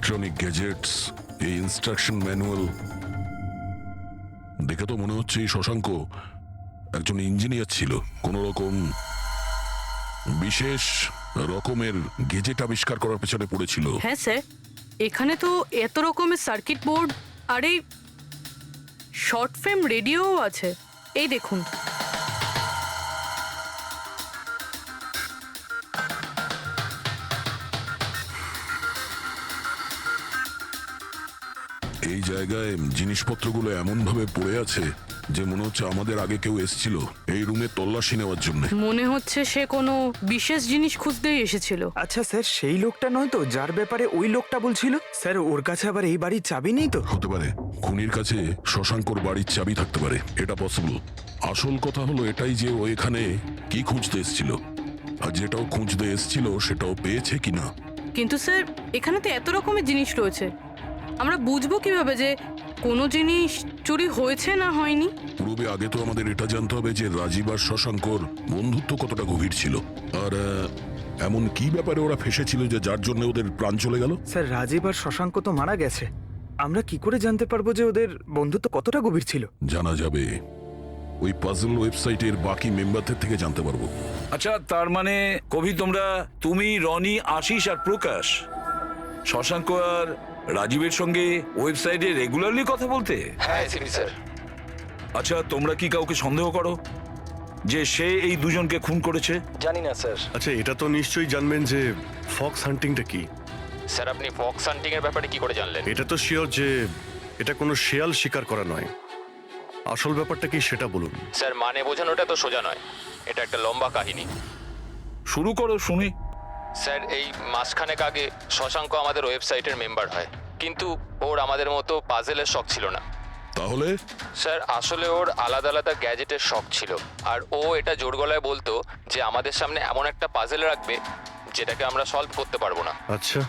Electronic gadgets, এই instruction manual দেখে তো মনে হচ্ছে এই শশাঙ্ক একজন ইঞ্জিনিয়ার ছিল, কোন রকম বিশেষ রকমের গেজেট আবিষ্কার করার পেছনে পড়েছিল। হ্যাঁ স্যার, এখানে তো এত রকমের সার্কিট বোর্ড আর এই শর্ট ফ্রেম রেডিওও আছে। এই দেখুন। এই জায়গায় জিনিসপত্রগুলো এমন ভাবে পড়ে আছে যে মনে হচ্ছে আমাদের আগে কেউ এসেছিল এই রুমে তল্লাশি নেওয়ার জন্য। মনে হচ্ছে সে কোনো বিশেষ জিনিস খুঁজতেই এসেছিল। আচ্ছা স্যার, সেই লোকটা নয় তো যার ব্যাপারে ওই লোকটা বলছিল? স্যার ওর কাছে আবার এই বাড়ির চাবি নেই তো? হতে পারে খুনির কাছে শশাঙ্কর বাড়ির চাবি থাকতে পারে, এটা পসিবল। আসল কথা হলো এটাই যে ও এখানে কি খুঁজতে এসেছিল, আর যেটাও খুঁজতে এসেছিল সেটাও পেয়েছে কিনা। কিন্তু স্যার এখানে তো এত রকমের জিনিস রয়েছে, আমরা বুঝবো কিভাবে যে কোনো জিনিস চুরি হয়েছে না হয়নি? পূর্বে আগে তো আমাদের এটা জানতে হবে যে রাজীব আর শশাঙ্কর বন্ধুত্ব কতটা গভীর ছিল, আর এমন কি ব্যাপারে ওরা ফেসেছিল যে যার জন্য ওদের প্রাণ চলে গেল। স্যার রাজীব আর শশাঙ্ক তো মারা গেছে, আমরা কি করে জানতে পারবো যে ওদের বন্ধুত্ব কতটা গভীর ছিল? জানা যাবে ওই পাজল ওয়েবসাইটের বাকি মেম্বারদের থেকে জানতে পারবো। আচ্ছা, তার মানে কবি তুমি, রনি, আশিস আর প্রকাশ শশাঙ্ক আর রাজীবের সঙ্গে ওয়েবসাইটে রেগুলারলি কথা বলতে? হ্যাঁ স্যার। আচ্ছা, তোমরা কি কাউকে সন্দেহ করো যে সে এই দুজনকে খুন করেছে? জানি না স্যার। আচ্ছা, এটা তো নিশ্চয়ই জানবেন যে ফক্স হান্টিংটা কি। স্যার আপনি ফক্স হান্টিং এর ব্যাপারে কি করে জানলেন? এটা তো শিওর যে এটা কোনো শেয়াল শিকার করা নয়। আসল ব্যাপারটা কি সেটা বলুন। স্যার মানে বোঝানোটা তো সোজা নয়, এটা একটা লম্বা কাহিনী। শুরু করো শুনি। স্যার এই মাসখানেক আগে শশাঙ্ক আমাদের ওয়েবসাইটের মেম্বার হয়, কিন্তু ওর আমাদের মতো পাজেলের শখ ছিল না। তাহলে স্যার আসলে ওর আলাদা আলাদা গ্যাজেটের শখ ছিল, আর ও এটা জোর গলায় বলতো যে আমাদের সামনে এমন একটা পাজেল রাখবে যেটাকে আমরা সলভ করতে পারবো না। আচ্ছা,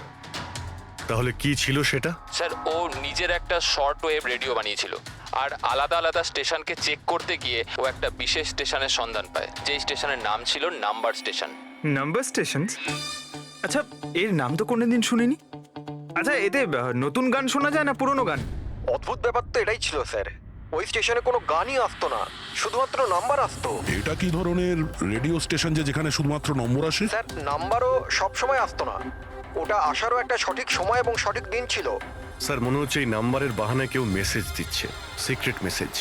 তাহলে কি ছিল সেটা? স্যার ও নিজের একটা শর্ট ওয়েভ রেডিও বানিয়েছিল, আর আলাদা আলাদা স্টেশনকে চেক করতে গিয়ে ও একটা বিশেষ স্টেশনের সন্ধান পায়, যেই স্টেশনের নাম ছিল নাম্বার স্টেশন। Number station? আচ্ছা, এর নাম তো কোনোদিন শুনিনি। আচ্ছা, এতে নতুন গান শোনা যায় না পুরনো গান? অদ্ভুত ব্যাপার তো এটাই ছিল স্যার, ওই স্টেশনে কোনো গানই আসতো না, শুধুমাত্র নাম্বার আসতো। এটা কি ধরনের রেডিও স্টেশন যে যেখানে শুধুমাত্র নম্বর আসে? স্যার নাম্বারও সব সময় আসতো না, ওটা আসারও একটা সঠিক সময় এবং সঠিক দিন ছিল। স্যার মনে হচ্ছে এই নাম্বারের বাহানায় কেউ মেসেজ দিচ্ছে, সিক্রেট মেসেজ।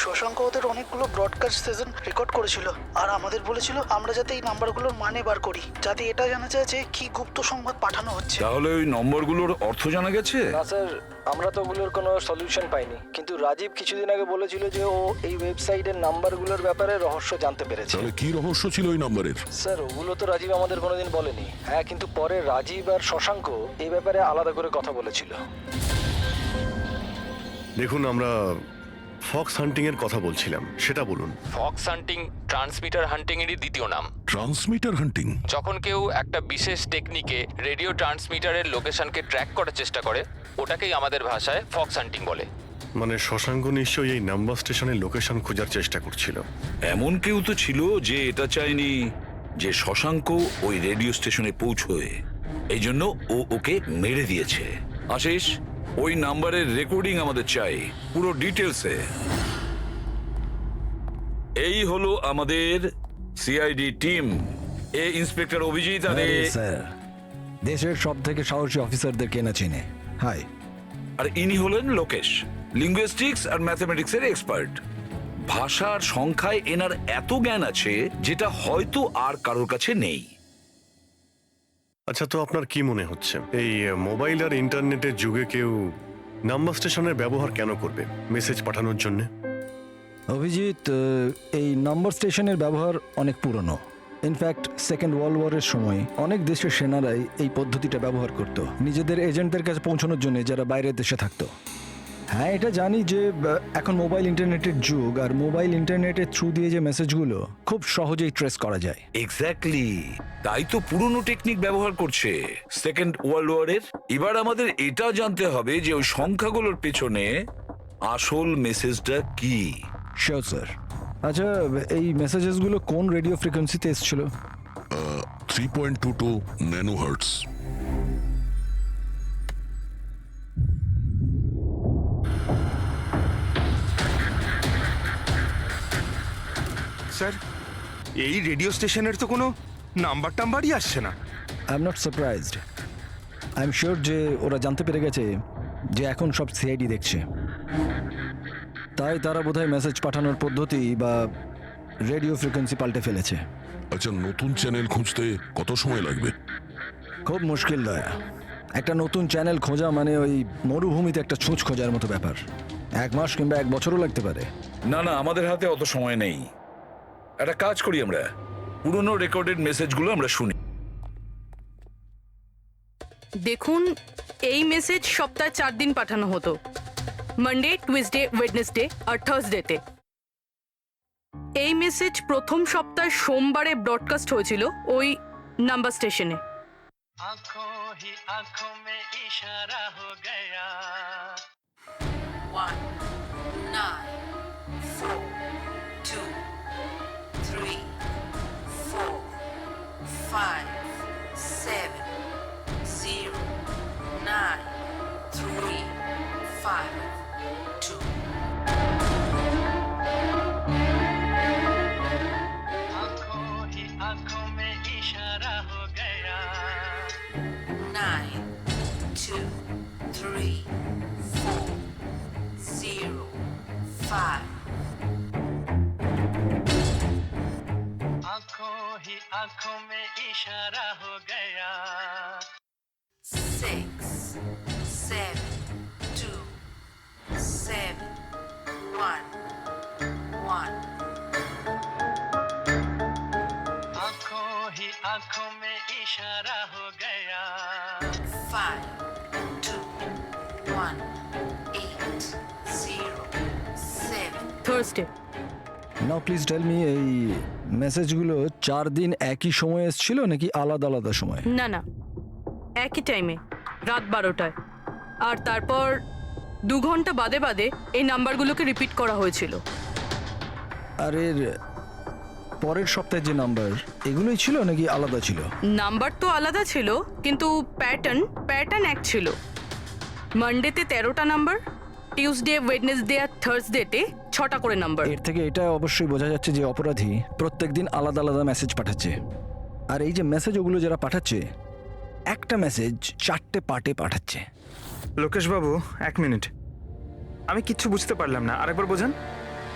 শশাঙ্ক ওদের অনেকগুলো ব্রডকাস্ট সেশন রেকর্ড করেছিল, আর আমাদের বলেছিল আমরা যাতে এই নাম্বারগুলোর মানে বার করি, যাতে এটা জানা যায় যে কি গুপ্ত সংবাদ পাঠানো হচ্ছে। তাহলে ওই নম্বরগুলোর অর্থ জানা গেছে? না স্যার, আমরা তো ওগুলোর কোনো সলিউশন পাইনি, কিন্তু রাজীব কিছুদিন আগে বলেছিল যে ও এই ওয়েবসাইটের নাম্বারগুলোর ব্যাপারে রহস্য জানতে পেরেছে। তাহলে কি রহস্য ছিল ওই নাম্বারের? স্যার ওগুলো তো রাজীব আমাদের কোনোদিন বলেনি। হ্যাঁ, কিন্তু পরে রাজীব আর শশাঙ্ক এই ব্যাপারে আলাদা করে কথা বলেছিল। দেখুন, আমরা ফক্স হান্টিং এর কথা বলছিলাম, সেটা বলুন। ফক্স হান্টিং ট্রান্সমিটার হান্টিং এরই দ্বিতীয় নাম। ট্রান্সমিটার হান্টিং? যখন কেউ একটা বিশেষ টেকনিকে রেডিও ট্রান্সমিটারের লোকেশনকে ট্র্যাক করার চেষ্টা করে, ওটাকেই আমাদের ভাষায় ফক্স হান্টিং বলে। মানে শশাঙ্ক নিশ্চয়ই এই নাম্বার স্টেশনের লোকেশন খোঁজার চেষ্টা করছিল। এমন কেউ তো ছিল যে এটা চায়নি যে শশাঙ্ক ওই রেডিও স্টেশনে পৌঁছয়, এই জন্য ও ওকে মেরে দিয়েছে। আশিস, ওই নাম্বারের রেকর্ডিং আমাদের চাই, পুরো ডিটেলসে। এই হলো আমাদের সিআইডি টিম। এ ইন্সপেক্টর অভিজিৎ আর স্যার, দেশের সব থেকে সাহসী অফিসারদের কেনা চিনে। হাই। আর ইনি হলেন লোকেশ, লিঙ্গুইস্টিক্স আর ম্যাথমেটিক্সের এক্সপার্ট। ভাষার সংখ্যায় এনার এত জ্ঞান আছে যেটা হয়তো আর কারোর কাছে নেই। আচ্ছা, তো আপনার কি মনে হচ্ছে এই মোবাইল আর ইন্টারনেটের যুগে কেউ নাম্বার স্টেশনের ব্যবহার কেন করবে মেসেজ পাঠানোর জন্য? অভিজিৎ, এই নম্বর স্টেশনের ব্যবহার অনেক পুরনো। ইনফ্যাক্ট সেকেন্ড ওয়ার্ল্ড ওয়ারের সময় অনেক দেশের সেনারাই এই পদ্ধতিটা ব্যবহার করত নিজেদের এজেন্টদের কাছে পৌঁছানোর জন্য, যারা বাইরের দেশে থাকতো। হ্যাঁ, এটা জানি যে এখন মোবাইল ইন্টারনেটের যুগ, আর মোবাইল ইন্টারনেটের থ্রু দিয়ে যে মেসেজগুলো খুব সহজেই ট্রেস করা যায়। এক্স্যাক্টলি, তাই তো পুরনো টেকনিক ব্যবহার করছে সেকেন্ড ওয়ার্ল্ড ওয়ারের। এবার আমাদের এটা জানতে হবে যে ওই সংখ্যাগুলোর পেছনে আসল মেসেজটা কি। Sure sir. আচ্ছা, এই মেসেজেসগুলো কোন রেডিও ফ্রিকোয়েন্সিতে এসেছিল? 3.22 ন্যানোহার্টস। স্যার এই রেডিও স্টেশনের তো কোনো নাম্বার টাম্বারই আসছে না। I am not surprised. I am sure যে ওরা জানতে পেরে গেছে যে এখন সব সিআইডি দেখছে, তাই তারা বোধহয় মেসেজ পাঠানোর পদ্ধতি বা রেডিও ফ্রিকোয়েন্সি পাল্টে ফেলেছে। আচ্ছা, নতুন চ্যানেল খুঁজতে কত সময় লাগবে? খুব মুশকিল দয়া। একটা নতুন চ্যানেল খোঁজা মানে ওই মরুভূমিতে একটা ছুঁচ খোঁজার মতো ব্যাপার। 1 মাস কিংবা 1 বছরও লাগতে পারে। না না, আমাদের হাতে অত সময় নেই। একটা কাজ করি, আমরা পুরনো রেকর্ডেড মেসেজগুলো আমরা শুনি। দেখুন, এই মেসেজ সপ্তাহে 4 দিন পাঠানো হতো, মানডে, টুইসডে, ওয়েডনেসডে আর থার্সডেতে। এই মেসেজ প্রথম সপ্তাহে সোমবারে ব্রডকাস্ট হয়েছিল ওই নাম্বার স্টেশনে। आंखों ही आंखों में इशारा हो गया 1 9 4 2 3 4 5 7 0 9 3 5 2 आंखों ही आंखों में इशारा हो गया 9 2 3 4 0 5 आंखों ही आंखों में इशारा हो गया 6 7 2 7 1 1 आंखों ही आंखों में इशारा हो गया 5 2 1 8 0 7 Thursday. Now please tell me, এই মেসেজগুলো 4 দিন একই সময় এসেছিল নাকি আলাদা আলাদা সময়? না না, একই টাইমে, রাত 12টায়। আর তারপর 2 ঘন্টা বাদে বাদে এই নাম্বারগুলোকে রিপিট করা হয়েছিল। আর এর পরের সপ্তাহে যে নাম্বার, এগুলোই ছিল নাকি আলাদা ছিল? নাম্বার তো আলাদা ছিল, কিন্তু প্যাটার্ন এক ছিল। মানডেতে 13টা নাম্বার, টিউসডে, ওয়েডনেসডে আর থার্সডেতে 6টা করে নাম্বার। এর থেকে এটা অবশ্যই বোঝা যাচ্ছে যে অপরাধী প্রত্যেকদিন আলাদা আলাদা মেসেজ পাঠাচ্ছে। আর এই যে মেসেজ ওগুলো যারা পাঠাচ্ছে, একটা মেসেজ 4টে পার্টে পাঠাচ্ছে। লোকেশ বাবু 1 মিনিট, আমি কিচ্ছু বুঝতে পারলাম না, আরেকবার বোঝান।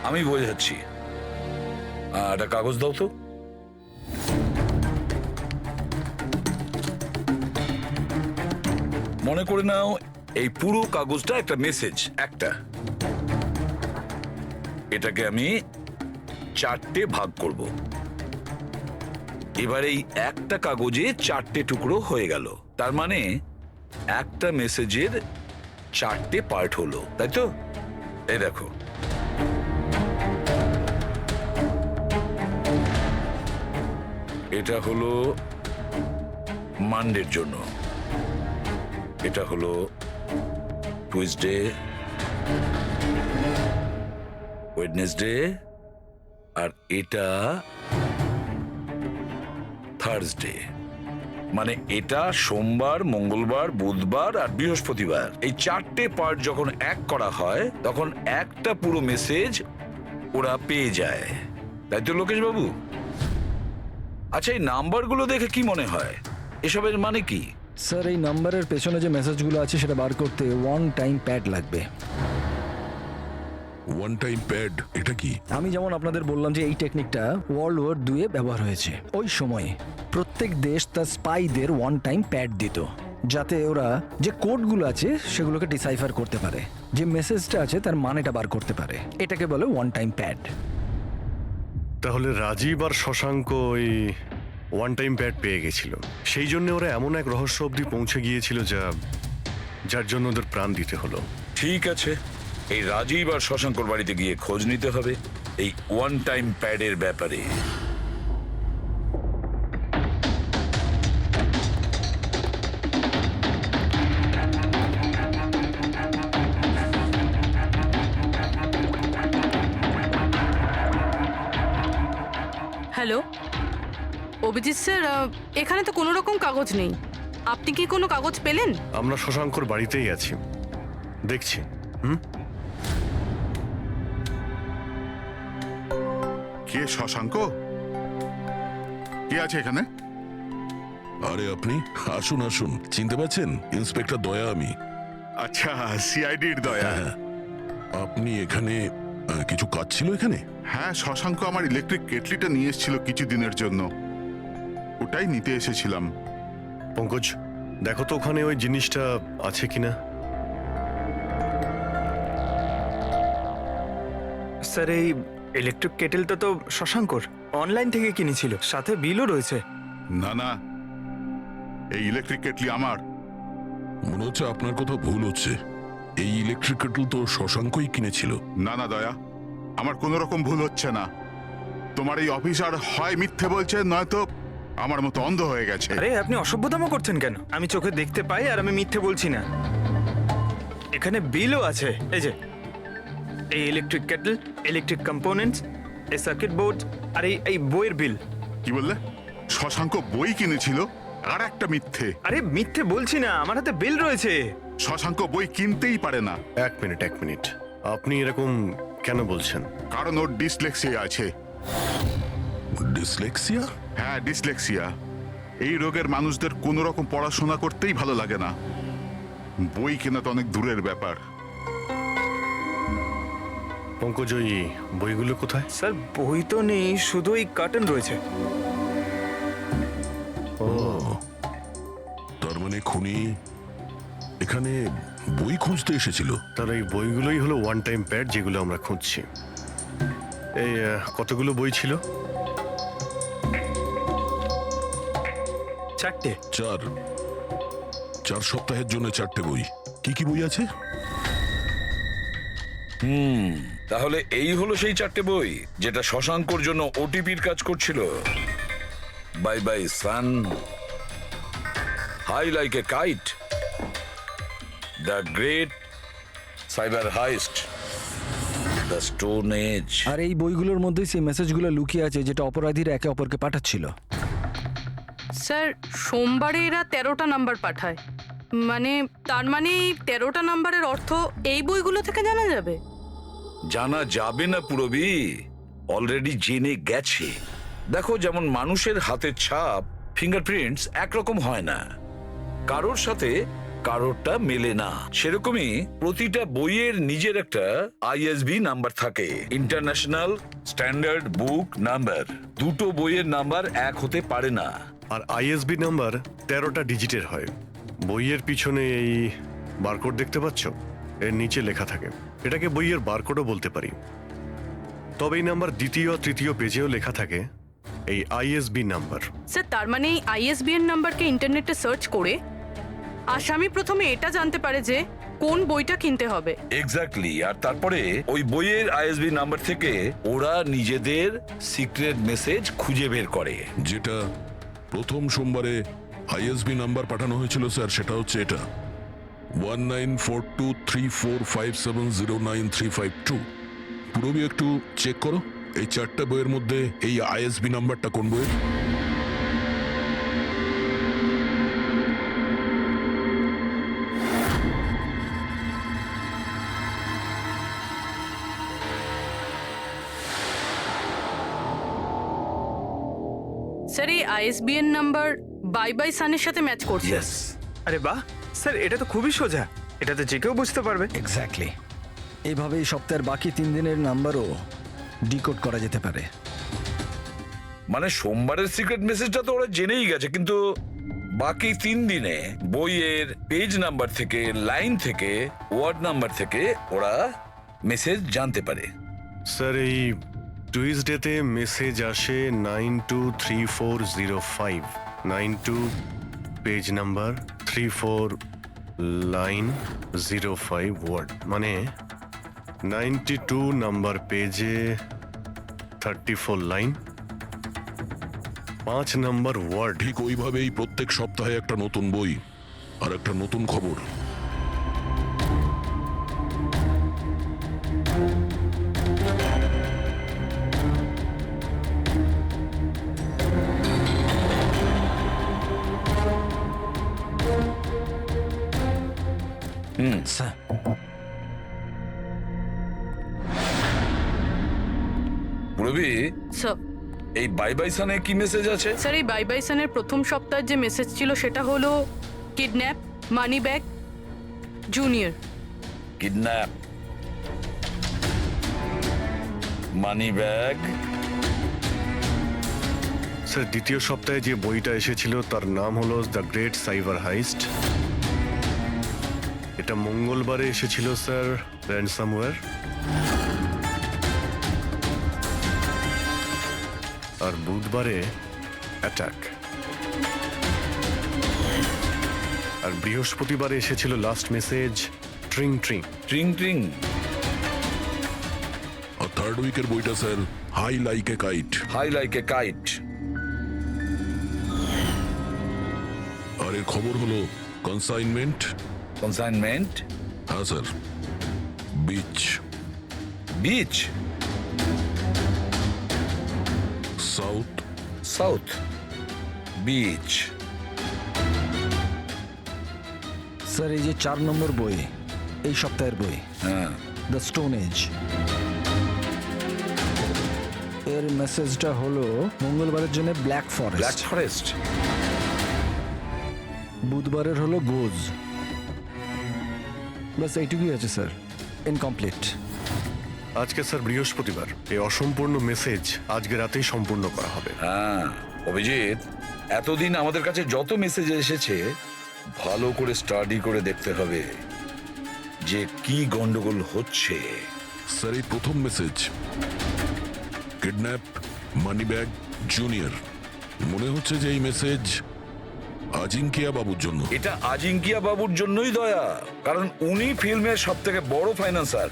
আমি বোঝাচ্ছি। একটা কাগজ দাও তো। মনে করে নাও এই পুরো কাগজটা একটা মেসেজ, একটা। এটাকে আমি 4টে ভাগ করব। এবার এই একটা কাগজে 4টে টুকরো হয়ে গেল। তার মানে একটা মেসেজের 4টে পার্ট হলো, তাই তো? এই দেখো, এটা হলো মানডের জন্য, এটা হলো টুইসডে, ওয়েডনেসডে, আর এটা থার্সডে। মানে এটা সোমবার, মঙ্গলবার, বুধবার আর বৃহস্পতিবার। এই 4টে পার্ট যখন এক করা হয় তখন একটা পুরো মেসেজ ওরা পেয়ে যায়, তাই তো লোকেশ বাবু? আচ্ছা, এই নাম্বারগুলো দেখে কি মনে হয়, এসবের মানে কি? স্যার, এই নাম্বারের পেছনে যে মেসেজগুলো আছে সেটা বার করতে 1 টাইম প্যাড লাগবে। 1 টাইম প্যাড এটা কি? আমি যেমন আপনাদের বললাম যে এই টেকনিকটা ওয়ার্ল্ড ওয়ার 2 ব্যবহার হয়েছে। ওই সময়ে প্রত্যেক দেশ তার স্পাইদের 1 টাইম প্যাড দিত, যাতে ওরা যে কোডগুলো আছে সেগুলোকে ডিসাইফার করতে পারে, যে মেসেজটা আছে তার মানেটা বার করতে পারে। এটাকে বলে 1 টাইম প্যাড। তাহলে রাজীব আর শশাঙ্ক ওই 1 টাইম প্যাড পেয়ে গেছিল, সেই জন্য ওরা এমন এক রহস্য অবধি পৌঁছে গিয়েছিল যার জন্য ওদের প্রাণ দিতে হলো। ঠিক আছে, এই রাজীব আর শশাঙ্কর বাড়িতে গিয়ে খোঁজ নিতে হবে এই 1 টাইম প্যাডের ব্যাপারে। হ্যালো অভিজিৎ স্যার, এখানে তো কোনো রকম কাগজ নেই। আপনি কি কোনো কাগজ পেলেন? আমরা শশাঙ্কর বাড়িতেই আছি, দেখছি। কি কে শশাঙ্ক? কে আছে এখানে? আরে আপনি আসুন আসুন, চিনতে পারছেন? ইন্সপেক্টর দয়া আমি। আচ্ছা, সিআইডির দয়া। হ্যাঁ, আপনি এখানে কিছু কাজ ছিল এখানে? হ্যাঁ, শশাঙ্ক আমার ইলেকট্রিক কেটলিটা নিয়ে এসেছিল কিছু দিনের জন্য, ওটাই নিতে এসেছিলাম। পঙ্কজ, দেখো তো ওখানে ওই জিনিসটা আছে কিনা। স্যার, এই ইলেকট্রিক কেটেলটা তো শশাঙ্কর অনলাইন থেকে কিনেছিল, সাথে বিলও রয়েছে। না না, এই ইলেকট্রিক কেটলি আমার। মনে হচ্ছে আপনার কোথাও ভুল হচ্ছে। এই ইলেকট্রিক কেটল তো শশাঙ্কই কিনেছিল। না না দয়া, আমার কোনো রকম ভুল হচ্ছে না। তোমার এই অফিসার হয় মিথ্যে বলছে, নয়তো আমার মতো অন্ধ হয়ে গেছে। আরে আপনি অসভ্যতামো করছেন কেন? আমি চোখে দেখতে পাই আর আমি মিথ্যে বলছি না। এখানে বিলও আছে, এই যে এই ইলেকট্রিক কেটল, ইলেকট্রিক কম্পোনেন্টস, এই সার্কিট বোর্ড আর এই বইয়ের বিল। কি বললে? শশাঙ্ক বই কিনেছিল? আর একটা মিথ্যে। আরে মিথ্যে বলছি না, আমার হাতে বিল রয়েছে। শশাঙ্ক বই কিনতেই পারে না। এক মিনিট, আপনি এরকম কেন বলছেন? কারণ ওর ডিসলেক্সিয়া আছে। ডিসলেক্সিয়া? হ্যাঁ, ডিসলেক্সিয়া। এই রোগের মানুষদের কোনো রকম পড়াশোনা করতেই ভালো লাগে না। বই কেনা তো অনেক দূরের ব্যাপার। পঙ্কজ, ওই বইগুলো কোথায়? স্যার, বই তো নেই, শুধু এই কার্টন রয়েছে। ও, তার মানে খুনি এখানে বই খুঁজতে এসেছিল। তার এই বইগুলোই হলো ওয়ান টাইম প্যাড, যেগুলো আমরা খুঁজছি। এই কতগুলো বই ছিল? 4টে। 4 সপ্তাহের জন্য 4টে বই। কি কি বই আছে? তাহলে এই হলো সেই 4টে বই যেটা শশাঙ্কর জন্য ওটিপির কাজ করছিল। Bye bye sun, high like a kite, the great cyber heist, the stone age. আর এই বইগুলোর মধ্যে সেই মেসেজগুলো লুকিয়ে আছে যেটা অপরাধীরা একে অপরকে পাঠাচ্ছিল। স্যার, সোমবারে এরা 13টা নাম্বার পাঠায়, মানে তার মানে এই 13টা নাম্বারের অর্থ এই বইগুলো থেকে জানা যাবে। জানা যাবে না পুরবি, অলরেডি জেনে গেছে। দেখো, যেমন মানুষের হাতের ছাপ, ফিঙ্গারপ্রিন্টস একরকম হয় না, কারোর সাথে কারোরটা মেলে না, সেরকমই প্রতিটা বইয়ের নিজের একটা আইএসবি নাম্বার থাকে, ইন্টারন্যাশনাল স্ট্যান্ডার্ড বুক নাম্বার। দুটো বইয়ের নাম্বার এক হতে পারে না। আর আইএসবি নাম্বার 13টা ডিজিটের হয়। বইয়ের পিছনে এই বারকোড দেখতে পাচ্ছ? এর নিচে লেখা থাকে। এটাকে বইয়ের বারকোডও বলতে পারি। তবে এই নাম্বার দ্বিতীয় তৃতীয় পেজেও লেখা থাকে এই আইএসবি নাম্বার। স্যার, তার মানে এই আইএসবিএন নাম্বারকে ইন্টারনেটে সার্চ করে আসামি প্রথমে এটা জানতে পারে যে কোন বইটা কিনতে হবে। এক্স্যাক্টলি। আর তারপরে ওই বইয়ের আইএসবি নাম্বার থেকে ওরা নিজেদের সিক্রেট মেসেজ খুঁজে বের করে। যেটা প্রথম সোমবারে আইএসবি নাম্বার পাঠানো হয়েছিল স্যার, সেটা হচ্ছে এটা 194234570935 পুরবি একটু চেক করো এই 4টা বইয়ের মধ্যে এই আইএসবি নাম্বারটা কোন বইয়ের। স্যার, এই আইএসবিএন নাম্বার বাই বাই সানের সাথে ম্যাচ করছে। আরে বাহ স্যার, এটা তো খুবই সোজা, এটা তো যে কেউ বুঝতে পারবে। এক্স্যাক্টলি। এইভাবেই সপ্তাহের বাকি 3 দিনের নাম্বারও ডিকোড করা যেতে পারে। মানে সোমবারের সিক্রেট মেসেজটা তো ওরা জেনেই গেছে, কিন্তু বাকি 3 দিনে বইয়ের পেজ নাম্বার থেকে, লাইন থেকে, ওয়ার্ড নাম্বার থেকে ওরা মেসেজ জানতে পারে। স্যার, এই টুইসডেতে মেসেজ আসে 923405, 92 পেজ নাম্বার, 34 লাইন, 05 ওয়ার্ড, মানে 92 নাম্বার পেজে 34 লাইন, 5 নাম্বার ওয়ার্ড। ঠিক ওইভাবেই প্রত্যেক সপ্তাহে একটা নতুন বই আর একটা নতুন খবর। স্যার, পুরবি, স্যার এই বাই বাই সানে কি মেসেজ আছে? স্যার এই বাই বাই সানের প্রথম সপ্তাহের যে মেসেজ ছিল সেটা হলো kidnap, money bag, junior. Kidnap, money bag. Sir দ্বিতীয় সপ্তাহে যে বইটা এসেছিল তার নাম হলো দ্য গ্রেট সাইবার হাইস্ট। এটা মঙ্গলবারে এসেছিল স্যার, র্যানসামওয়্যার। আর বুধবারে অ্যাটাক। আর বৃহস্পতিবারে এসেছিল লাস্ট মেসেজ ট্রিং ট্রিং। ট্রিং ট্রিং। আর থার্ড উইকের বইটা sir high like a kite. High like a kite. আর এর খবর হলো কনসাইনমেন্ট। কনসাইনমেন্ট? হ্যাঁ sir, beach. Beach? South. South beach. Sir এই যে 4 নম্বর বই, এই সপ্তাহের বই, হ্যাঁ, দ্য স্টোন এজ, এর মেসেজটা হলো মঙ্গলবারের জন্য ব্ল্যাক ব্ল্যাক ফরেস্ট, ফরেস্ট। বুধবারের হলো গোজ। বাস এইটুকুই আছে স্যার, ইনকমপ্লিট। আজকে স্যার বৃহস্পতিবার, এই অসম্পূর্ণ মেসেজ আজকে রাতেই সম্পূর্ণ করা হবে। হ্যাঁ অভিজিৎ, এতদিন আমাদের কাছে যত মেসেজ এসেছে ভালো করে স্টাডি করে দেখতে হবে যে কি গন্ডগোল হচ্ছে। স্যার এই প্রথম message kidnap, money bag, junior. মনে হচ্ছে যে এই মেসেজ আজিঙ্কিয়া বাবুর জন্য। এটা আজিঙ্কিয়া বাবুর জন্যই দয়া, কারণ উনি ফিল্মের সব থেকে বড় ফাইন্যান্সার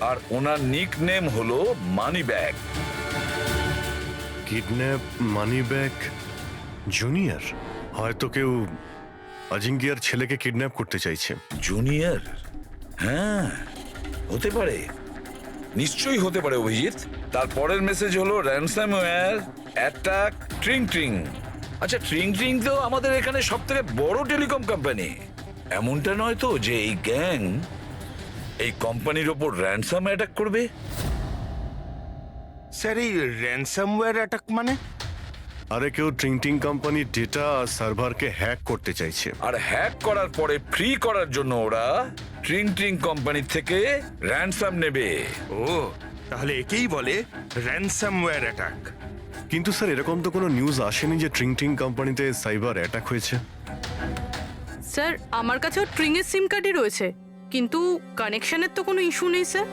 আর ওনার নিক নেম হলো money bag. Kidnap, money bag, junior. হয়তো কেউ আজিঙ্কিয়ার ছেলেকে কিডন্যাপ করতে চাইছে। জুনিয়র? হ্যাঁ হতে পারে, নিশ্চয়ই হতে পারে অভিজিৎ। তারপরের মেসেজ হলো র্যানসামওয়্যার, অ্যাটাক, ট্রিং ট্রিং। আচ্ছা ট্রিং ট্রিং তো আমাদের এখানে সব থেকে বড় টেলিকম কোম্পানি। এমনটা নয় তো যে এই গ্যাং এই কোম্পানির ওপর র্যানসাম অ্যাটাক করবে? স্যার এই র্যানসামওয়্যার অ্যাটাক মানে? আরে কেউ ট্রিং ট্রিং কোম্পানির ডেটা আর সার্ভারকে হ্যাক করতে চাইছে। আর হ্যাক করার পরে ফ্রি করার জন্য ওরা ট্রিং ট্রিং কোম্পানি থেকে র্যানসাম নেবে। ও তাহলে একেই বলে র্যানসামওয়্যার অ্যাটাক। কিন্তু স্যার এরকম তো কোনো নিউজ আসেনি যে ট্রিং ট্রিং কোম্পানিতে সাইবার অ্যাটাক হয়েছে। স্যার আমার কাছেও ট্রিং এর সিম কার্ডই রয়েছে, কিন্তু কানেকশনের তো কোনো ইস্যু নেই স্যার।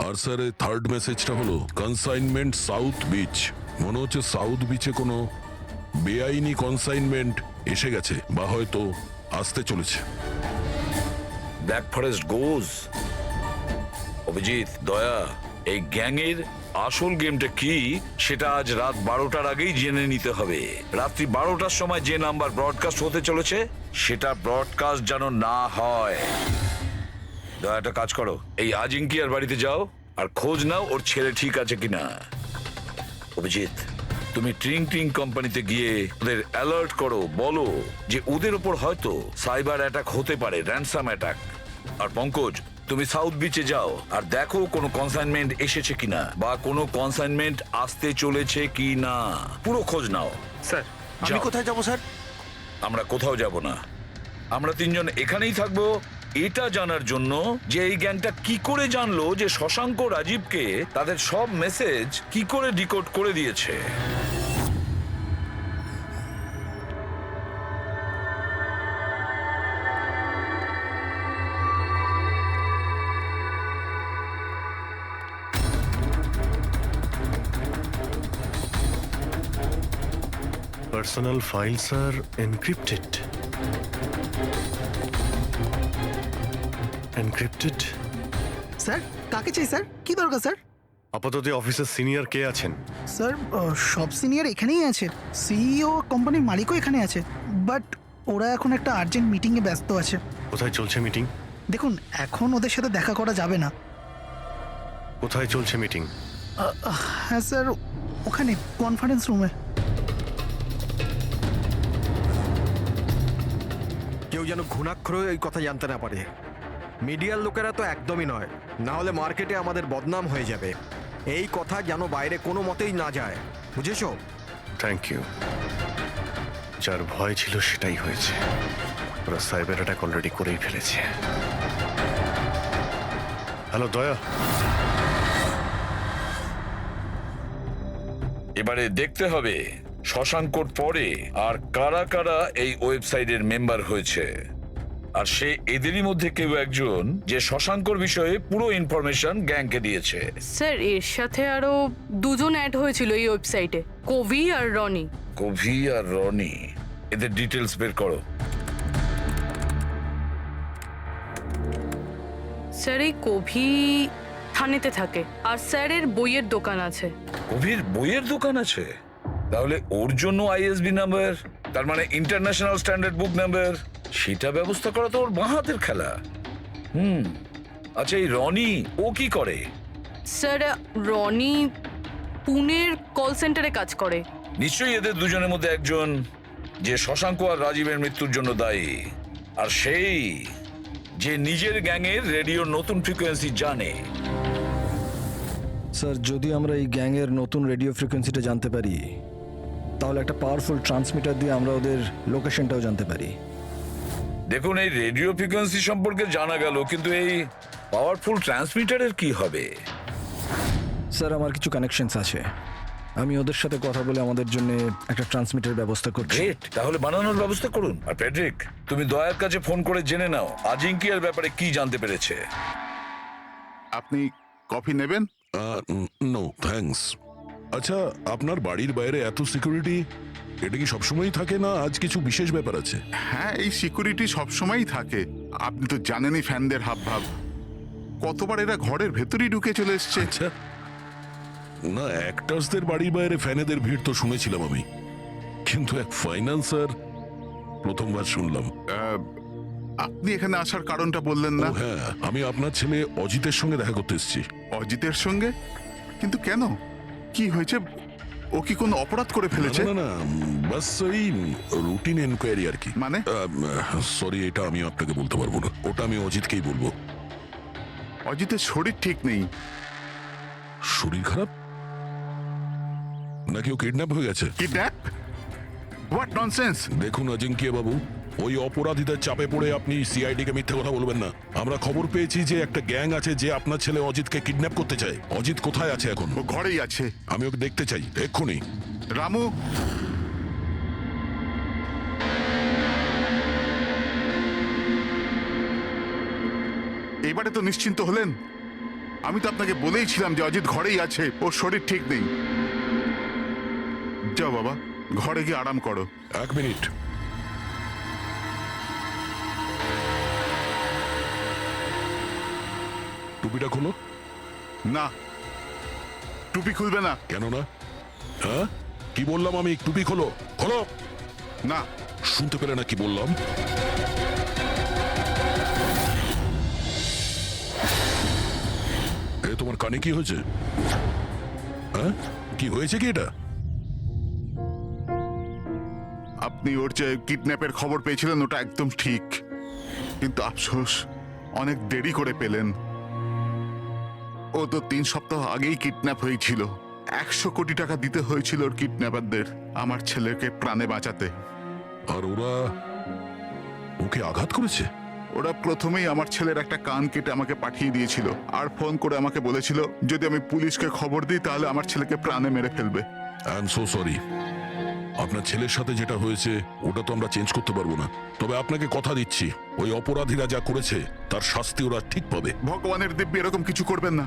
আর স্যার এই থার্ড মেসেজটা হলো কনসাইনমেন্ট সাউথ বিচ। মনে হচ্ছে সাউথ বিচে কোনো বেআইনি কনসাইনমেন্ট এসে গেছে বা হয়তো আসতে চলেছে। ব্ল্যাক ফরেস্ট গোজ। অভিজিৎ, দয়া, এই গ্যাংয়ের আসল গেমটা কি সেটা আজ রাত 12টার আগেই জেনে নিতে হবে। রাত্রি 12টার সময় যে নাম্বার ব্রডকাস্ট হতে চলেছে সেটা ব্রডকাস্ট যেন না হয়। দয়া একটা কাজ করো, এই আজিঙ্কিয়ার বাড়িতে যাও আর খোঁজ নাও ওর ছেলে ঠিক আছে কিনা। অভিজিৎ, তুমি ট্রিং ট্রিং কোম্পানিতে গিয়ে ওদের অ্যালার্ট করো, বলো যে ওদের ওপর হয়তো সাইবার অ্যাটাক হতে পারে, র্যানসাম অ্যাটাক। আর পঙ্কজ, তুমি সাউথ বিচে যাও আর দেখো কোনো কনসাইনমেন্ট এসেছে কিনা বা কোনো কনসাইনমেন্ট আসতে চলেছে কিনা, পুরো খোঁজ নাও। স্যার আমি কোথায় যাব স্যার? আমরা কোথাও যাব না, আমরা তিনজন এখানেই থাকবো এটা জানার জন্য যে এই গ্যাংটা কি করে জানলো যে শশাঙ্ক রাজীবকে তাদের সব মেসেজ কি করে ডিকোড করে দিয়েছে। পার্সোনাল ফাইলস আর এনক্রিপ্টেড। এনক্রিপ্টেড? স্যার কাকে চাই স্যার? কি দরকার স্যার? আপাতত অফিসের সিনিয়র কে আছেন? স্যার সব সিনিয়র এখানেই আছে, সিইও কোম্পানির মালিকও এখানে আছে, বাট ওরা এখন একটা আর্জেন্ট মিটিংয়ে ব্যস্ত আছে। কোথায় চলছে মিটিং? দেখুন এখন ওদের সাথে দেখা করা যাবে না। কোথায় চলছে মিটিং? হ্যাঁ স্যার, ওখানে কনফারেন্স রুমে। কেউ যেন ঘুণাক্ষরেও এই কথা জানতে না পারে। মিডিয়ার লোকেরা তো একদমই নয়, না হলে মার্কেটে আমাদের বদনাম হয়ে যাবে। এই কথা যেন বাইরে কোনো মতেই না যায়, বুঝেছো? Thank you. যার ভয় ছিল সেটাই হয়েছে। ওরা সাইবার অ্যাটাক অলরেডি করেই ফেলেছে। হ্যালো দয়া, এবারে দেখতে হবে শশাঙ্কর পরে আর কারা কারা এই ওয়েবসাইটের মেম্বার হয়েছে, আর সে এদেরই মধ্যে কেউ একজন যে শশাঙ্কর বিষয়ে পুরো ইনফরমেশন গ্যাংকে দিয়েছে। স্যার এর সাথে আরো দুজন অ্যাড হয়েছিল এই ওয়েবসাইটে, কবি আর রনি। কভি আর রনি, এদের ডিটেলস বের করো। স্যার এই কবি থানেতে থাকে, আর স্যারের বইয়ের দোকান আছে। কবির বইয়ের দোকান আছে? তাহলে ওর জন্য আইএসবি নাম্বার, তার মানে ইন্টারন্যাশনাল স্ট্যান্ডার্ড বুক নাম্বার, সেটা ব্যবস্থা করা তো ওর বাঁ হাতের খেলা। আচ্ছা এই রনি ও কি করে? স্যার রনি পুনের কল সেন্টারে কাজ করে। নিশ্চয়ই এদের দুজনের মধ্যে একজন যে শশাঙ্ক আর রাজীবের মৃত্যুর জন্য দায়ী, আর সেই যে নিজের গ্যাংয়ের রেডিওর নতুন ফ্রিকোয়েন্সি জানে। স্যার যদি আমরা এই গ্যাংয়ের নতুন রেডিও ফ্রিকোয়েন্সিটা জানতে পারি, তাহলে একটা পাওয়ারফুল ট্রান্সমিটার দিয়ে আমরা ওদের লোকেশনটাও জানতে পারি। দেখুন এই রেডিও ফ্রিকোয়েন্সি সম্পর্কে জানা গেল, কিন্তু এই পাওয়ারফুল ট্রান্সমিটারের কি হবে? স্যার আমার কিছু কানেকশনস আছে, আমি ওদের সাথে কথা বলে আমাদের জন্য একটা ট্রান্সমিটার ব্যবস্থা করছি। গ্রেট, তাহলে বানানোর ব্যবস্থা করুন। আর প্যাট্রিক, তুমি দয়ার কাছে ফোন করে জেনে নাও আজিঙ্কিয়ার ব্যাপারে কি জানতে পেরেছে। আপনি কফি নেবেন? No thanks. আচ্ছা, আপনার বাড়ির বাইরে এত সিকিউরিটি, এটা কি সবসময়ই থাকে না আজ কিছু বিশেষ ব্যাপার আছে? হ্যাঁ, এই সিকিউরিটি সবসময়ই থাকে। আপনি তো জানেনই ফ্যানদের হাবভাব। কতবার এরা ঘরের ভেতরেই ঢুকে চলে এসছে। আচ্ছা, না অ্যাক্টার্সদের বাড়ির বাইরে ফ্যানেদের ভিড় তো শুনেছিলাম আমি, কিন্তু এক ফাইন্যান্সার প্রথমবার শুনলাম। আপনি এখানে আসার কারণটা বললেন না? ও হ্যাঁ, আমি আপনার ছেলে অজিতের সঙ্গে দেখা করতে এসেছি। অজিতের সঙ্গে? কিন্তু কেন, কি হয়েছে? ও কি কোনো অপরাধ করে ফেলেছে? না না, বাস ওই রুটিন এনকোয়ারি আর কি। মানে? সরি, এটা আমি আপনাকে বলতে পারবো না, ওটা আমি অজিতকেই বলবো। অজিতের শরীর ঠিক নেই। শরীর খারাপ নাকি ও কিডন্যাপ হয়ে গেছে? কিডন্যাপ? What nonsense! দেখুন অজিঙ্কিয়া বাবু, ওই অপরাধীদের চাপে পড়ে আপনি সিআইডি কে মিথ্যে কথা বলবেন না। আমরা খবর পেয়েছি যে একটা গ্যাং আছে যে আপনার ছেলে অজিতকে কিডন্যাপ করতে চায়। অজিত কোথায় আছে এখন? ও ঘরেই আছে। আমি ওকে দেখতে চাই এক্ষুনি। রামু, এবারে তো নিশ্চিন্ত হলেন? আমি তো আপনাকে বলেইছিলাম যে অজিত ঘরেই আছে, ওর শরীর ঠিক নেই। যাও বাবা, ঘরে গিয়ে আরাম করো। এক মিনিট। টুপিটা খোলো। না, টুপি খুলবে না। কেন না? হ্যাঁ, কি বললাম আমি? টুপি খোলো, খোলো। না, শুনতে পেলে না কি বললাম? এ তোমার কানে কি হয়েছে? হ্যাঁ, কি হয়েছে কি এটা? আপনি ওর যে কিডন্যাপের খবর পেয়েছিলেন ওটা একদম ঠিক, কিন্তু আফসোস অনেক দেরি করে পেলেন। ও তো 3 সপ্তাহ আগেই কিডন্যাপ হয়েছিল। 100 কোটি টাকা দিতে হয়েছিল ওর কিডন্যাপারদের আমার ছেলেকে প্রাণে বাঁচাতে। আর ওরা ওকে আঘাত করেছে? ওরা প্রথমেই আমার ছেলের একটা কান কেটে আমাকে পাঠিয়ে দিয়েছিল, আর ফোন করে আমাকে বলেছিল যদি আমি পুলিশকে খবর দিই তাহলে আমার ছেলেকে প্রাণে মেরে ফেলবে। I am so sorry. আপনার ছেলের সাথে যেটা হয়েছে ওটা তো আমরা চেঞ্জ করতে পারবো না, তবে আপনাকে কথা দিচ্ছি ওই অপরাধীরা যা করেছে তার শাস্তি ওরা ঠিক পাবে। ভগবানের দিব্যি এরকম কিছু করবেন না।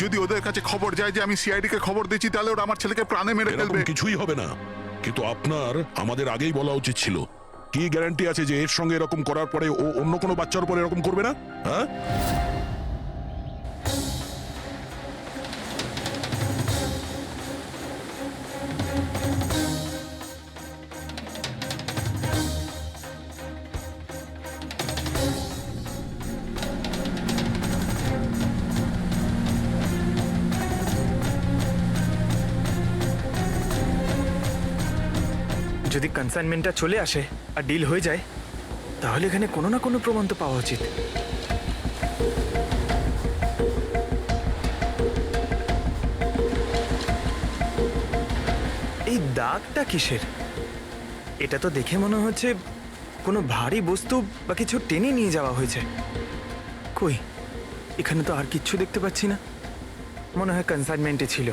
যদি ওদের কাছে খবর যায় যে আমি সিআইডি কে খবর দিচ্ছি তাহলে ওরা আমার ছেলেকে প্রাণে মেরে এরকম ফেলবে। কিছুই হবে না, কিন্তু আপনার আমাদের আগেই বলা উচিত ছিল। কি গ্যারান্টি আছে যে এর সঙ্গে এরকম করার পরে ও অন্য কোনো বাচ্চার উপর এরকম করবে না? হ্যাঁ, যদি কনসাইনমেন্টটা চলে আসে আর ডিল হয়ে যায়, তাহলে এখানে কোনো না কোনো প্রমাণ তো পাওয়া উচিত। দাগটা কিসের? এটা তো দেখে মনে হচ্ছে কোনো ভারী বস্তু বা কিছু টেনে নিয়ে যাওয়া হয়েছে। কই, এখানে তো আর কিচ্ছু দেখতে পাচ্ছি না। মনে হয় কনসাইনমেন্টে ছিল।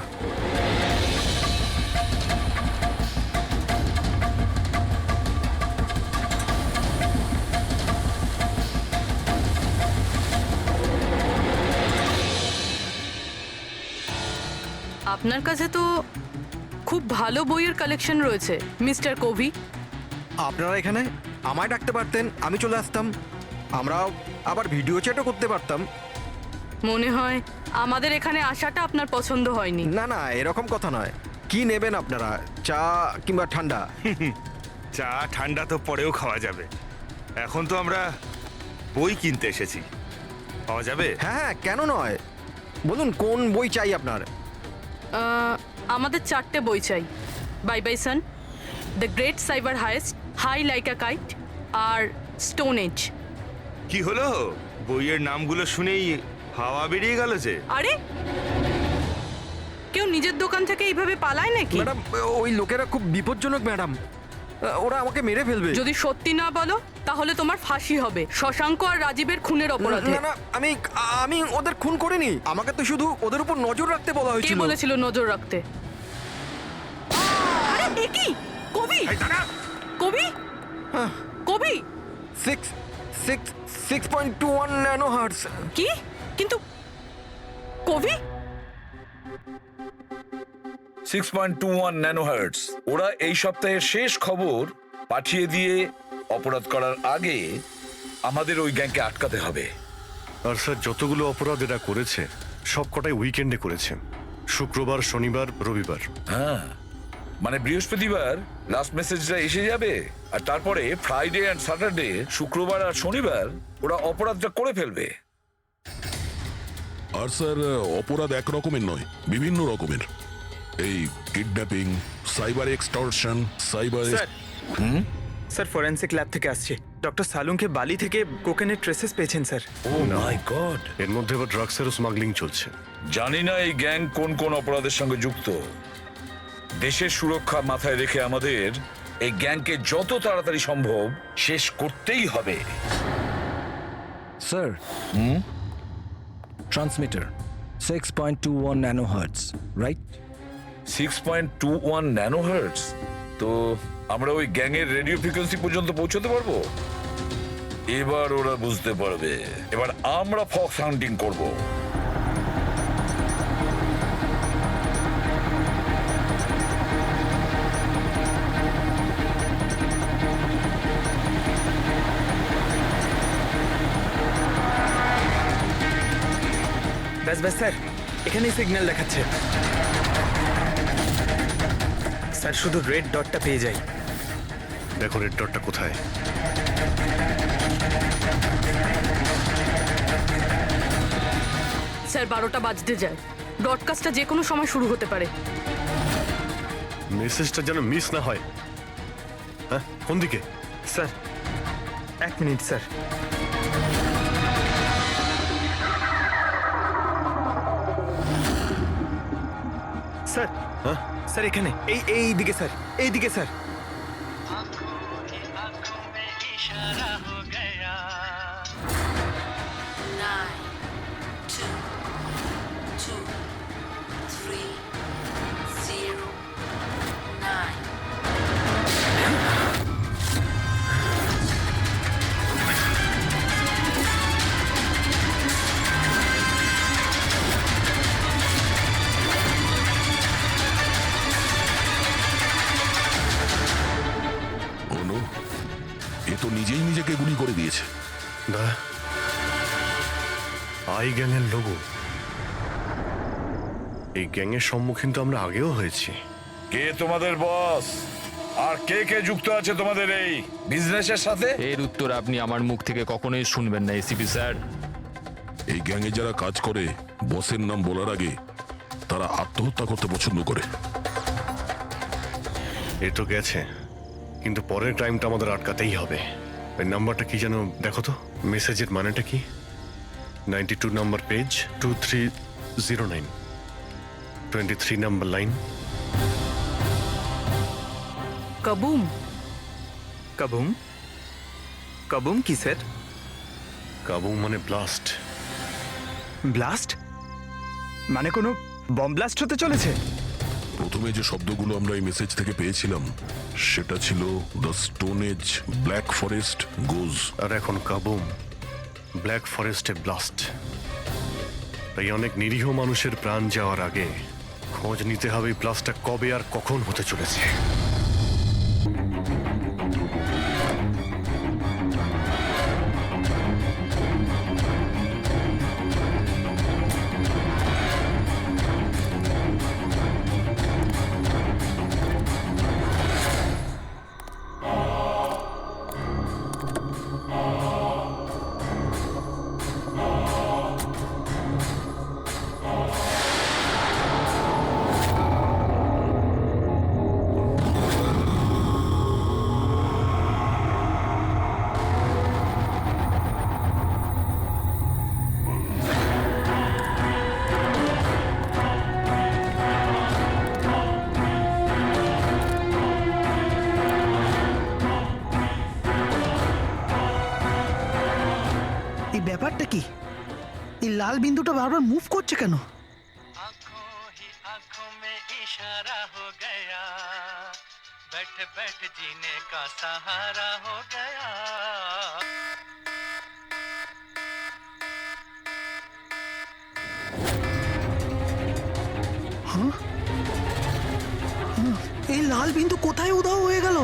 আপনার কাছে তো খুব ভালো বইয়ের কালেকশন রয়েছে মিস্টার কোভি। আপনারা এখানে আমায় ডাকতে পারতেন, আমি চলে আসতাম। আমরাও আবার ভিডিও চ্যাটও করতে পারতাম। মনে হয় আমাদের এখানে আসাটা আপনার পছন্দ হয়নি। না না, এরকম কথা নয়। কি নেবেন আপনারা, চা কিংবা ঠান্ডা? চা ঠান্ডা তো পরেও খাওয়া যাবে, এখন তো আমরা বই কিনতে এসেছি। পাওয়া যাবে? হ্যাঁ হ্যাঁ, কেন নয়, বলুন কোন বই চাই আপনার? আমাদের 4টে বই চাই। Bye bye sun, the great cyber heist, high like a kite আর স্টোন এজ। কি হলো, বইয়ের নামগুলো শুনেই হাওয়া বেরিয়ে গেল যে? আরে কেউ নিজের দোকান থেকে এইভাবে পালায় নাকি? ম্যাডাম, ওই লোকেরা খুব বিপজ্জনক ম্যাডাম, ওরা আমাকে মেরে ফেলবে। যদি সত্যি না বলো তাহলে তোমার ফাঁসি হবে শশাঙ্ক আর রাজীবের খুনের অপরাধে। না না, আমি ওদের খুন করিনি। আমাকে তো শুধু ওদের উপর নজর রাখতে বলা কে হয়েছিল। বলেছিল নজর রাখতে? আরে এ কি? কবি, কবি, কবি 6.21 ন্যানো হার্টজ। কি? কিন্তু কবি 6.21 ন্যানোহার্টজ। ওরা এই সপ্তাহের শেষ খবর পাঠিয়ে দিয়ে অপরাধ করার আগে আমাদের ওই গ্যাংকে আটকাতে হবে। আর স্যার, যতগুলো অপরাধ এরা করেছে সব কটাই উইকেন্ডে করেছে, শুক্রবার, শনিবার, রবিবার। হ্যাঁ, মানে বৃহস্পতিবার লাস্ট মেসেজটা এসে যাবে, আর তারপরে ফ্রাইডে অ্যান্ড স্যাটারডে, শুক্রবার আর শনিবার ওরা অপরাধটা করে ফেলবে। আর স্যার, অপরাধ এক রকমের নয়, বিভিন্ন রকমের। এই kidnapping, cyber extortion, cyber. Sir forensic lab থেকে আসছে। ডক্টর সালুংকে বালি থেকে কোকেনের ট্রেসেস পেয়েছেন স্যার। O my god! এর মধ্যে আবার ড্রাগসেরও স্মাগলিং চলছে। জানি না এই গ্যাং কোন কোন অপরাধের সঙ্গে যুক্ত। দেশের সুরক্ষা মাথায় রেখে আমাদের এই গ্যাংকে যত তাড়াতাড়ি সম্ভব শেষ করতেই হবে। Sir, transmitter 6.21 nano hertz, right? 6.21 ন্যানোহার্টজ। তো আমরা ওই গ্যাংয়ের রেডিও ফ্রিকোয়েন্সি পর্যন্ত পৌঁছতে পারবো? এবার ওরা বুঝতে পারবে। এবার আমরা ফক্স হান্টিং করব। ব্যাস ব্যাস স্যার, এখানেই সিগন্যাল দেখাচ্ছে। স্যার শুধু রেড ডটটা পেয়ে যাই। দেখো রেড ডটটা কোথায়। স্যার 12টা বাজতে যায়, ব্রডকাস্টটা যে কোনো সময় শুরু হতে পারে। মেসেজটা যেন মিস না হয়। হ্যাঁ, কোন দিকে? Sir 1 minute sir. স্যার, হ্যাঁ স্যার এখানে, এই দিকে স্যার, এই দিকে স্যার। इशारा हो गया 9, 2, 2, 3, 0, 9. অনু, এ তো নিজেই নিজেকে গুলি করে দিয়েছে। না, আই গ্যাংয়ের লোগো। এই গ্যাংয়ের সম্মুখীন তো আমরা আগেও হয়েছি। কে তোমাদের বস, আর কে কে যুক্ত আছে তোমাদের এই বিজনেসের সাথে? এর উত্তর আপনি আমার মুখ থেকে কখনোই শুনবেন না এসিপি স্যার। এই গ্যাংয়ে যারা কাজ করে বসের নাম বলার আগে তারা আত্মহত্যা করতে পছন্দ করে। এ তো গেছে, কিন্তু পরের ক্রাইমটা আমাদের আটকাতেই হবে। ওই নাম্বারটা কি যেন দেখো তো, মেসেজের মানেটা কি? 92 নাম্বার পেজ, 2309, 23 নাম্বার লাইন। কাবুম। কাবুম? কাবুম কি স্যার? কাবুম মানে ব্লাস্ট। ব্লাস্ট? মানে কোনো বম ব্লাস্ট হতে চলেছে? প্রথমে যে শব্দগুলো আমরা এই মেসেজ থেকে পেয়েছিলাম সেটা ছিল the stone age black forest goes. আর এখন কাবুম ব্ল্যাক ফরেস্টে ব্লাস্ট। তাই অনেক নিরীহ মানুষের প্রাণ যাওয়ার আগে খোঁজ নিতে হবে এই ব্লাস্টটা কবে আর কখন হতে চলেছে। এই ব্যাপারটা কি? এই লাল বিন্দুটা বারবার মুভ করছে কেন? आंखों में इशारा हो गया बैठ बैठ जीने का सहारा हो गया এই লাল বিন্দু কোথায় উধাও হয়ে গেল?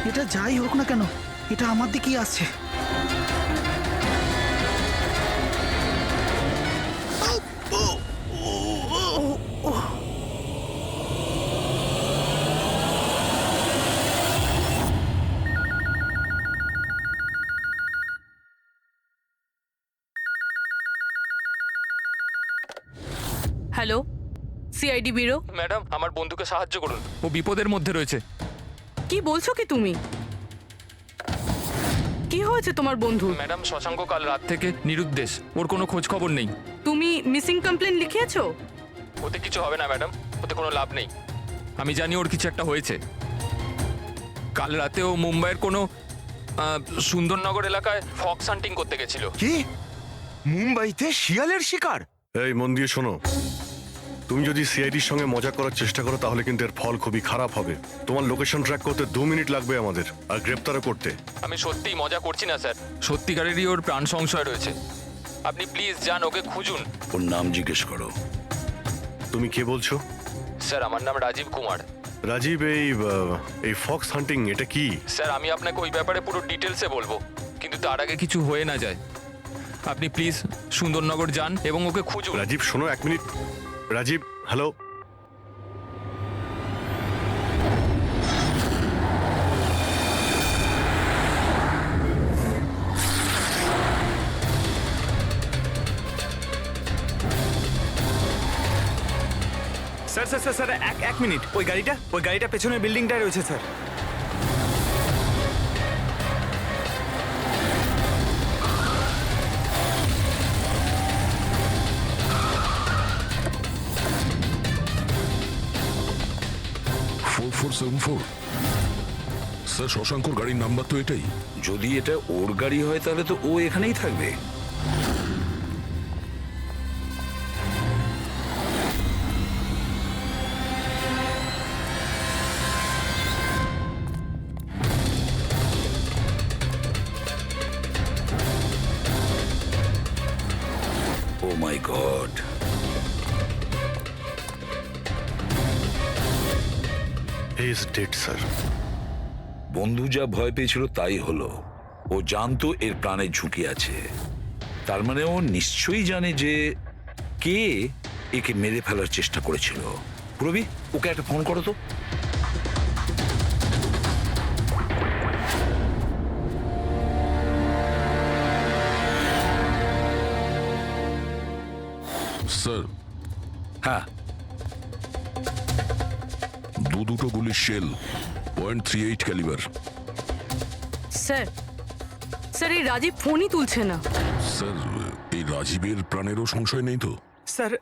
এটা যাই হোক না কেন, এটা আমার দিকেই আসছে। Hello, CID bureau. ম্যাডাম, আমার বন্ধুকে সাহায্য করুন, ও বিপদের মধ্যে রয়েছে। কি বলছো কি তুমি? কি হয়েছে তোমার বন্ধু? ম্যাডাম, শশাঙ্ক কাল রাত থেকে নিরুদ্দেশ, ওর কোনো খোঁজ খবর নেই। তুমি মিসিং কমপ্লেন লিখিয়েছো? ওতে কিছু হবে না ম্যাডাম, ওতে কোনো লাভ নেই। আমি জানি ওর কিছু একটা হয়েছে। কাল রাতে ও মুম্বাইয়ের কোনো সুন্দরনগর এলাকায় ফক্স হান্টিং করতে গেছিল। কি? মুম্বাইতে শিয়ালের শিকার? এই মন দিয়ে শোনো, তুমি যদি সিআইডির সঙ্গে মজা করার চেষ্টা করো তাহলে কিন্তু এর ফল খুবই খারাপ হবে। তোমার লোকেশন ট্র্যাক করতে 2 মিনিট লাগবে আমাদের, আর গ্রেপ্তারও করতে। আমি সত্যিই মজা করছি না স্যার, সত্যিকারেরই ওর প্রাণ সংশয় রয়েছে। আপনি প্লিজ যান, ওকে খুঁজুন। ওর নাম জিজ্ঞেস করো। তুমি কে বলছো? স্যার, আমার নাম রাজীব কুমার। রাজীব, এই ফক্স হান্টিং এটা কি? স্যার, আমি আপনাকে ওই ব্যাপারে পুরো ডিটেলসে বলবো, কিন্তু তার আগে কিছু হয়ে না যায়। আপনি প্লিজ সুন্দরনগর যান এবং ওকে খুঁজুন। রাজীব শোনো, 1 minute. Rajib, hello. Sir sir sir sir এক মিনিট। ওই গাড়িটা পেছনের বিল্ডিংটায় রয়েছে স্যার। স্যার, শশাঙ্কর গাড়ির নাম্বার তো এটাই। যদি এটা ওর গাড়ি হয় তাহলে তো ও এখানেই থাকবে। Oh my god, he is dead sir. বন্ধু যা ভয় পেয়েছিল তাই হলো। ও জানতো এর প্রাণে ঝুঁকি আছে, তার মানে ও নিশ্চয়ই জানে যে কে একে মেরে ফেলার চেষ্টা করেছিল। প্রবি, ওকে একটা ফোন করো তো। স্যার। হ্যাঁ, দুটো গুলির শেল .38 ক্যালিবার। স্যার স্যার এই রাজীব ফোনই তুলছে না। স্যার এই রাজীবের প্রাণেরও সংশয় নেই তো? স্যার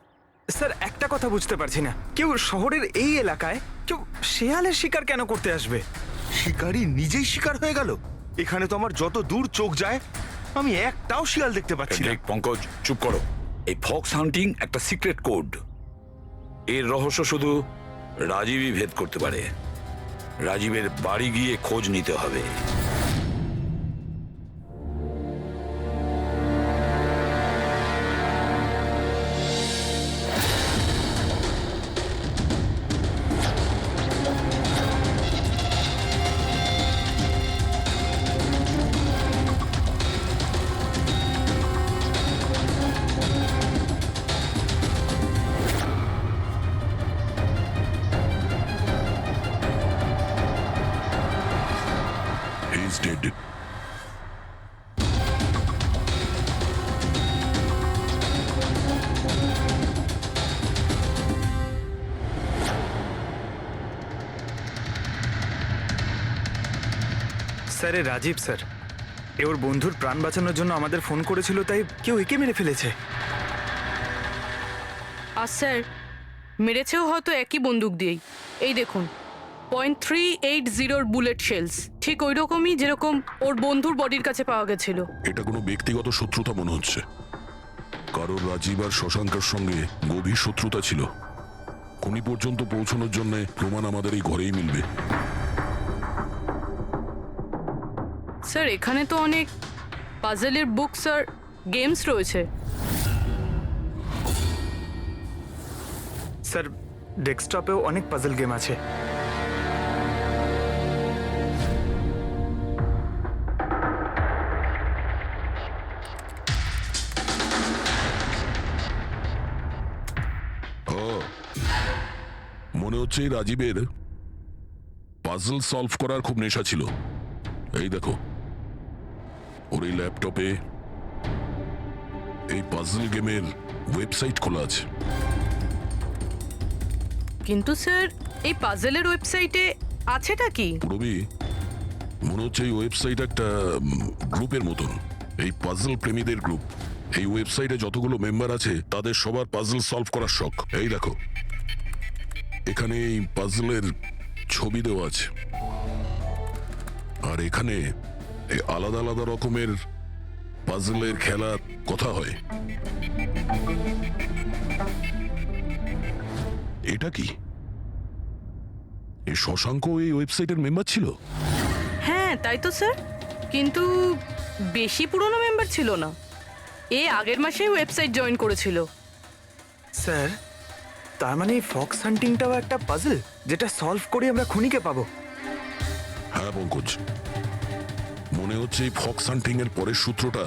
স্যার একটা কথা বুঝতে পারছি না, কেউ শহরের এই এলাকায় কেউ শেয়ালের শিকার কেন করতে আসবে? শিকারী নিজেই শিকার হয়ে গেল। এখানে তো আমার যত দূর চোখ যায় আমি একটাও শিয়াল দেখতে পাচ্ছি না। ঠিক, পঙ্কজ চুপ করো। এই ফক্স হান্টিং একটা সিক্রেট কোড। এর রহস্য শুধু রাজীবই ভেদ করতে পারে। রাজীবের বাড়ি গিয়ে খোঁজ নিতে হবে। He is dead. স্যার এ রাজীব স্যার, এ ওর বন্ধুর প্রাণ বাঁচানোর জন্য আমাদের ফোন করেছিল, তাই কেউ একে মেরে ফেলেছে। আর স্যার মেরেছেও হয়তো একই বন্দুক দিয়েই। এই দেখুন .380 বুলেট শেলস, ঠিক ওই রকমই যেরকম ওর বন্ধুর বডির কাছে পাওয়া গেছিল। এটা কোনো ব্যক্তিগত শত্রুতা মনে হচ্ছে। কারোর রাজীব আর শশাঙ্কের সঙ্গে গভীর শত্রুতা ছিল। খুনি পর্যন্ত পৌঁছানোর জন্য প্রমাণ আমাদের এই ঘরেই মিলবে। স্যার এখানে তো অনেক পাজেলের বুকস আর গেমস রয়েছে। স্যার ডেস্কটপেও অনেক পাজল গেম আছে। ও, মনে হচ্ছে এই রাজীবের পাজল সলভ করার খুব নেশা ছিল। এই দেখো, ওর এই ল্যাপটপে এই পাজল গেমের ওয়েবসাইট খোলা আছে। কিন্তু স্যার এই পাজেলের ওয়েবসাইটে আছেটা কি? রবি, মনে হচ্ছে এই ওয়েবসাইট একটা গ্রুপের মতন, এই পাজল প্রেমীদের গ্রুপ। এই ওয়েবসাইটে যতগুলো মেম্বার আছে তাদের সবার পাজল সলভ করার শখ। এই দেখো, এখানে এই পাজলের ছবি দেওয়া আছে, আর এখানে এই আলাদা আলাদা রকমের পাজলের খেলার কথা হয়। এটা কি? এই শশাঙ্ক এই ওয়েবসাইটের মেম্বার ছিল? হ্যাঁ তাই তো স্যার, কিন্তু বেশি পুরনো মেম্বার ছিল না। এ আগের মাসেই ওয়েবসাইট জয়েন করেছিল। স্যার তার মানে এই ফক্স হান্টিংটাও একটা পাজল, যেটা সলভ করে আমরা খুনিকে পাবো। হ্যাঁ পঙ্কজ, মনে হচ্ছে এই ফক্স হান্টিং এর পরের সূত্রটা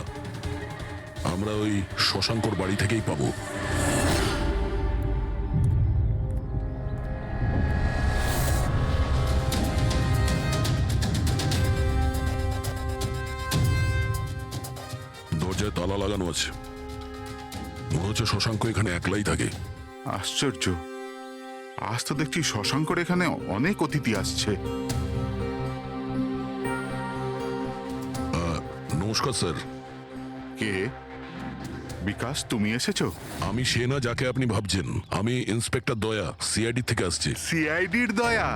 আমরা ওই শশাঙ্কর বাড়ি থেকেই পাবো। দরজায় তালা লাগানো আছে, মনে হচ্ছে শশাঙ্ক এখানে একলাই থাকে। আশ্চর্য, আজ তো দেখছি শশাঙ্কর এখানে অনেক অতিথি আসছে। নমস্কার স্যার। কে? বিকাশ, তুমি এসেছো? আমি সে না যাকে আপনি ভাবছেন। আমি ইন্সপেক্টর দয়া, সিআইডি থেকে আসছি। সিআইডির দয়া?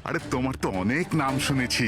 আরে তোমার তো অনেক নাম শুনেছি।